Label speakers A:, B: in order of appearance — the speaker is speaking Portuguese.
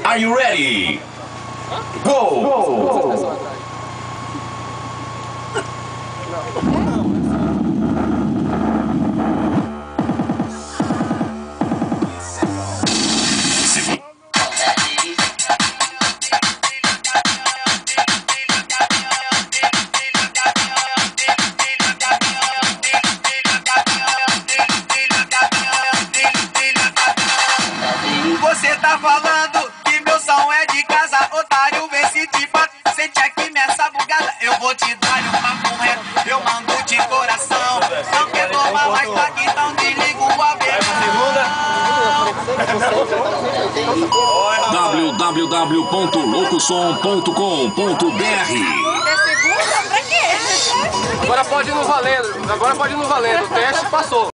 A: Are you ready? Go!
B: Você tá falando que meu som é de casa, otário, vê se te bate. Sente aqui nessa bugada, eu vou te dar uma correta. Eu mando de coração, não quer tomar mais toque, então desliga o avião.
C: www.loucosom.com.br.
D: Agora pode ir no valendo, o teste passou.